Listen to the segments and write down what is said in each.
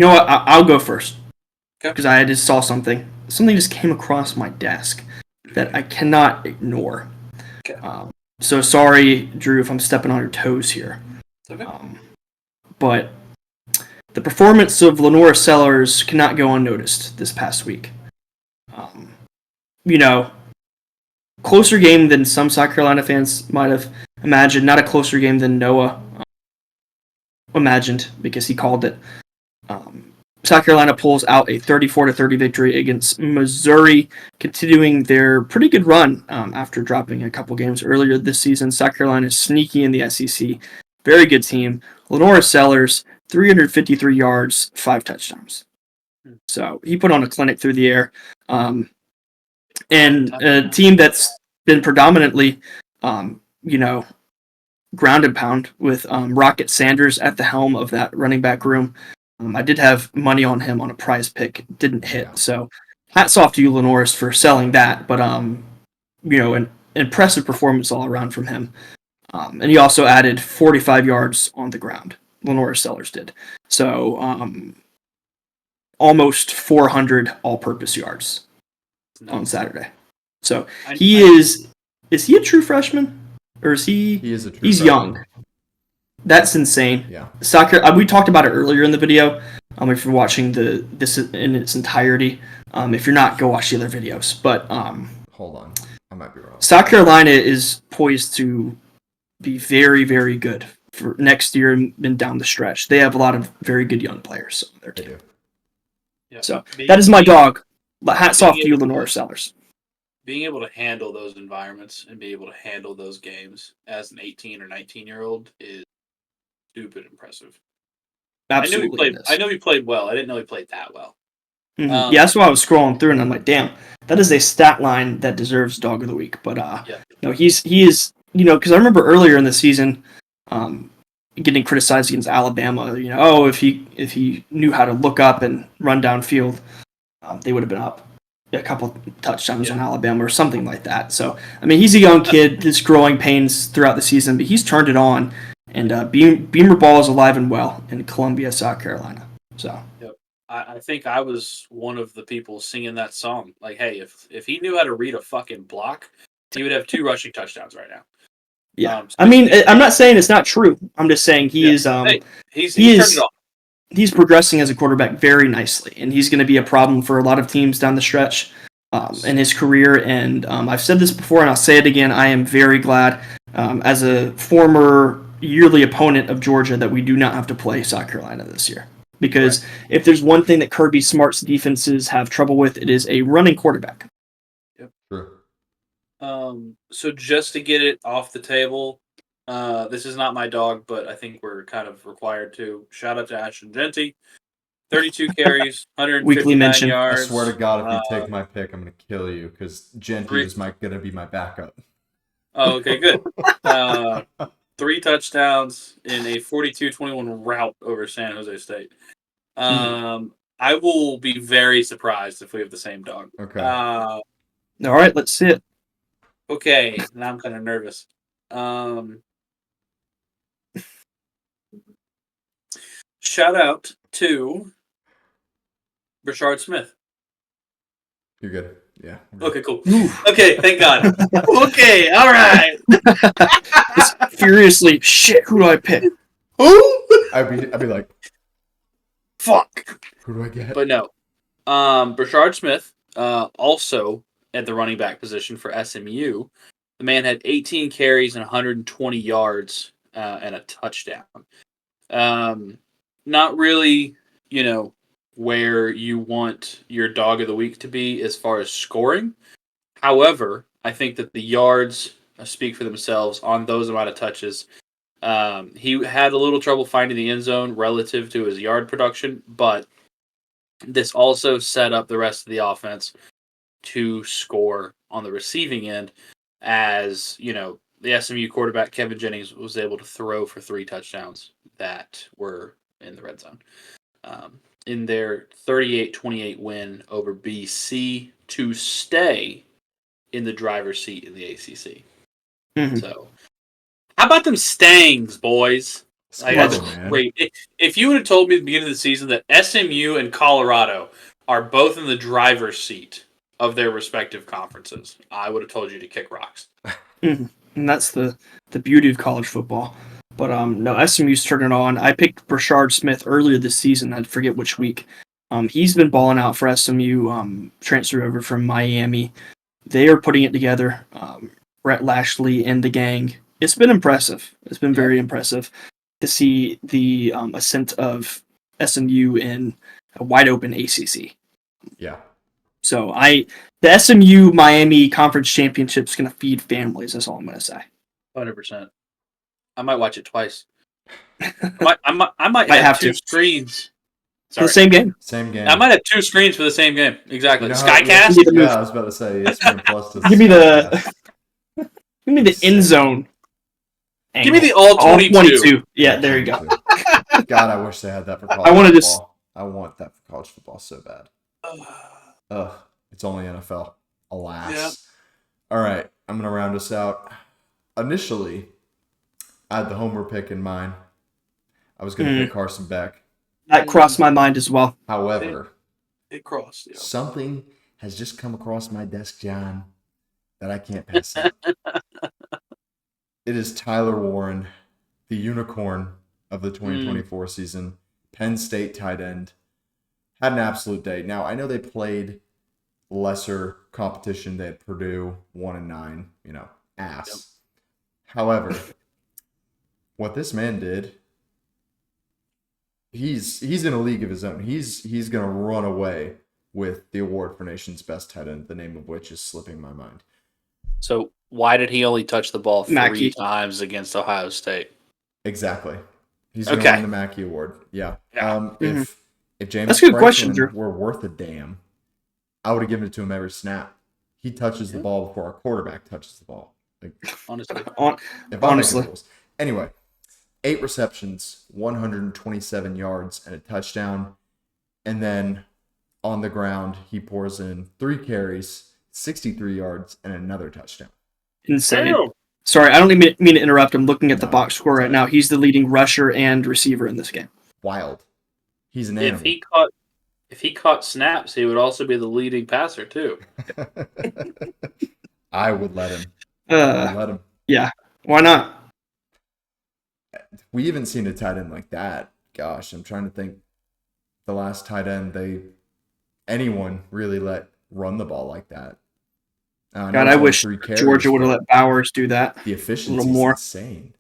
You know what? I'll go first. Okay. Because I just saw something. Something just came across my desk that I cannot ignore. Okay. So sorry, Drew, if I'm stepping on your toes here. Okay. But the performance of Lenora Sellers cannot go unnoticed this past week. Closer game than some South Carolina fans might have imagined. Not a closer game than Noah imagined because he called it. South Carolina pulls out a 34-30 victory against Missouri, continuing their pretty good run after dropping a couple games earlier this season. South Carolina is sneaky in the SEC. Very good team. Lenora Sellers, 353 yards, 5 touchdowns. So he put on a clinic through the air. And a team that's been predominantly, ground and pound with Rocket Sanders at the helm of that running back room. I did have money on him on a prize pick. Didn't hit. Yeah. So hats off to you, Lenoris, for selling that. But, an impressive performance all around from him. And he also added 45 yards on the ground. Lenoris Sellers did. So almost 400 all-purpose yards on Saturday. So is he a true freshman? Or is he? He is a true He's freshman. Young. That's insane. Yeah. Soccer. We talked about it earlier in the video. If you're watching this in its entirety, if you're not, go watch the other videos. But hold on, I might be wrong. South Carolina is poised to be very, very good for next year and down the stretch. They have a lot of very good young players on their team. They do. Yeah. So that is my dog. Hats off to you, Lenora Sellers. Being able to handle those environments and be able to handle those games as an 18 or 19-year-old is stupid impressive. Absolutely. I know he played well. I didn't know he played that well. Mm-hmm. Yeah, that's why I was scrolling through and I'm like, damn, that is a stat line that deserves Dog of the Week. But no, he is, because I remember earlier in the season, getting criticized against Alabama. If he knew how to look up and run downfield, they would have been up a couple touchdowns on Alabama or something like that. So, he's a young kid. His growing pains throughout the season, but he's turned it on. And Beamer ball is alive and well in Columbia, South Carolina. So, yep. I think I was one of the people singing that song. Like, hey, if he knew how to read a fucking block, he would have 2 rushing touchdowns right now. Yeah, I'm not saying it's not true. I'm just saying he's turned it on. He's progressing as a quarterback very nicely, and he's going to be a problem for a lot of teams down the stretch in his career. And I've said this before, and I'll say it again. I am very glad, as a former yearly opponent of Georgia, that we do not have to play South Carolina this year. Because if there's one thing that Kirby Smart's defenses have trouble with, it is a running quarterback. Yep. Sure. So just to get it off the table, this is not my dog, but I think we're kind of required to. Shout out to Ashton Genty. 32 carries, 159 yards. I swear to God, if you take my pick, I'm going to kill you because Genty is going to be my backup. Oh, okay, good. 3 touchdowns in a 42-21 rout over San Jose State. I will be very surprised if we have the same dog. Okay. All right, let's see it. Okay, now I'm kind of nervous. Shout out to Brashard Smith. You're good. Yeah. Okay, cool. Okay, thank God. Okay, all right. Furiously, shit, who do I pick? Who? I'd be like, fuck. Who do I get? But no. Brashard Smith, also at the running back position for SMU. The man had 18 carries and 120 yards and a touchdown. Not really, where you want your dog of the week to be as far as scoring. However, I think that the yards speak for themselves on those amount of touches. He had a little trouble finding the end zone relative to his yard production, but this also set up the rest of the offense to score on the receiving end as, the SMU quarterback Kevin Jennings was able to throw for 3 touchdowns that were in the red zone. In their 38-28 win over BC to stay in the driver's seat in the ACC. Mm-hmm. So, how about them Stangs, boys? Like, that's Struggle, man. great. If you would have told me at the beginning of the season that SMU and Colorado are both in the driver's seat of their respective conferences, I would have told you to kick rocks. And that's the beauty of college football. But no, SMU's turning on. I picked Brashard Smith earlier this season. I forget which week. He's been balling out for SMU. Transferred over from Miami. They are putting it together. Brett Lashley and the gang. It's been impressive. It's been very impressive to see the ascent of SMU in a wide open ACC. Yeah. So the SMU Miami Conference Championship is going to feed families. That's all I'm going to say. 100%. I might watch it twice. I might have two screens. For the same game. Same game. I might have two screens for the same game. Exactly. You know Skycast. Yeah, I was about to say ESPN Plus. Give me the end zone. Angle. Give me the all 22. Yeah, there you go. God, I wish they had that for college football. I want that for college football so bad. It's only NFL. Alas. Yeah. All right, I'm going to round us out. Initially, I had the homer pick in mind. I was going to pick Carson Beck. That crossed my mind as well. However, it crossed. Yeah. Something has just come across my desk, John, that I can't pass up. It is Tyler Warren, the unicorn of the 2024 season, Penn State tight end. Had an absolute day. Now, I know they played lesser competition. They had Purdue 1-9, ass. Yep. However, what this man did, he's in a league of his own. He's going to run away with the award for nation's best tight end, the name of which is slipping my mind. So why did he only touch the ball 3 times against Ohio State? Exactly. He's going to win the Mackey Award. Yeah. If James That's a good question, Drew. Were worth a damn, I would have given it to him every snap. He touches the ball before our quarterback touches the ball. Like, honestly. Anyway, 8 receptions, 127 yards, and a touchdown. And then on the ground, he pours in 3 carries, 63 yards, and another touchdown. Insane. Damn. Sorry, I don't mean to interrupt. I'm looking at the box score right now. He's the leading rusher and receiver in this game. Wild. He's an animal. If he caught snaps, he would also be the leading passer too. I would let him. Yeah. Why not? We haven't seen a tight end like that. Gosh, I'm trying to think. The last tight end anyone really let run the ball like that. God, I wish Georgia would have let Bowers do that. The efficiency is insane.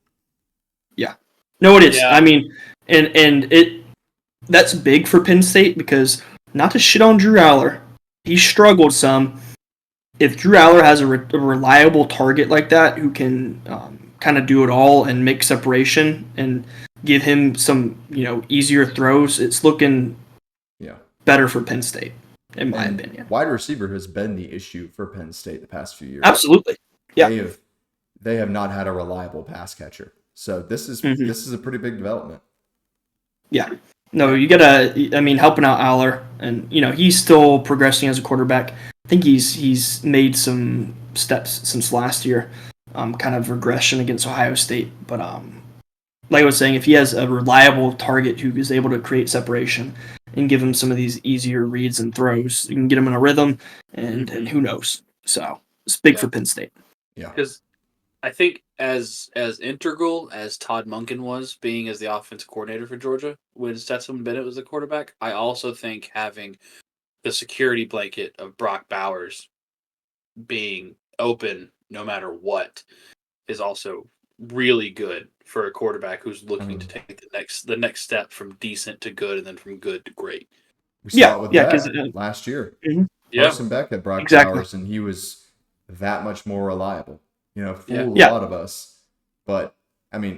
Yeah. No, it is. Yeah. I mean, and that's big for Penn State because, not to shit on Drew Aller, he struggled some. If Drew Aller has a reliable target like that who can kind of do it all and make separation and give him some easier throws, it's looking better for Penn State, in my opinion. Wide receiver has been the issue for Penn State the past few years. Absolutely. Yeah. They have not had a reliable pass catcher. So this is a pretty big development. Yeah. No, you gotta. Helping out Aller, and he's still progressing as a quarterback. I think he's made some steps since last year, kind of regression against Ohio State. But like I was saying, if he has a reliable target who is able to create separation and give him some of these easier reads and throws, you can get him in a rhythm, and who knows? So it's big for Penn State. Yeah, because I think as integral as Todd Monken was being as the offensive coordinator for Georgia when Stetson Bennett was the quarterback, I also think having the security blanket of Brock Bowers being open no matter what is also really good for a quarterback who's looking to take the next step from decent to good and then from good to great. We saw it with Beck last year. Carson Beck had Brock Bowers, and he was that much more reliable. Fooled a lot of us, but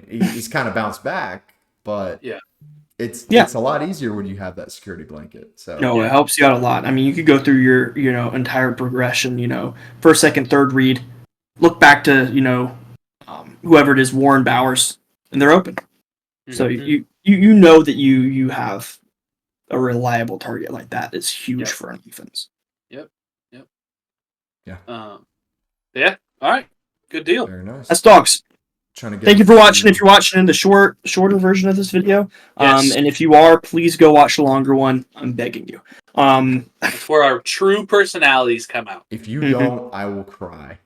he's kind of bounced back. But it's a lot easier when you have that security blanket. So it helps you out a lot. You could go through your entire progression. First, second, third read, look back to whoever it is, Warren Bowers, and they're open. Mm-hmm. So you know that you have a reliable target like that. It's huge for an defense. Yep. Yeah. Yeah. All right. Good deal. Very nice. That's Dawgs. trying to get. Thank you for watching. If you're watching in the shorter version of this video, Yes. and if you are, please go watch the longer one. I'm begging you. That's where our true personalities come out. If you don't, I will cry.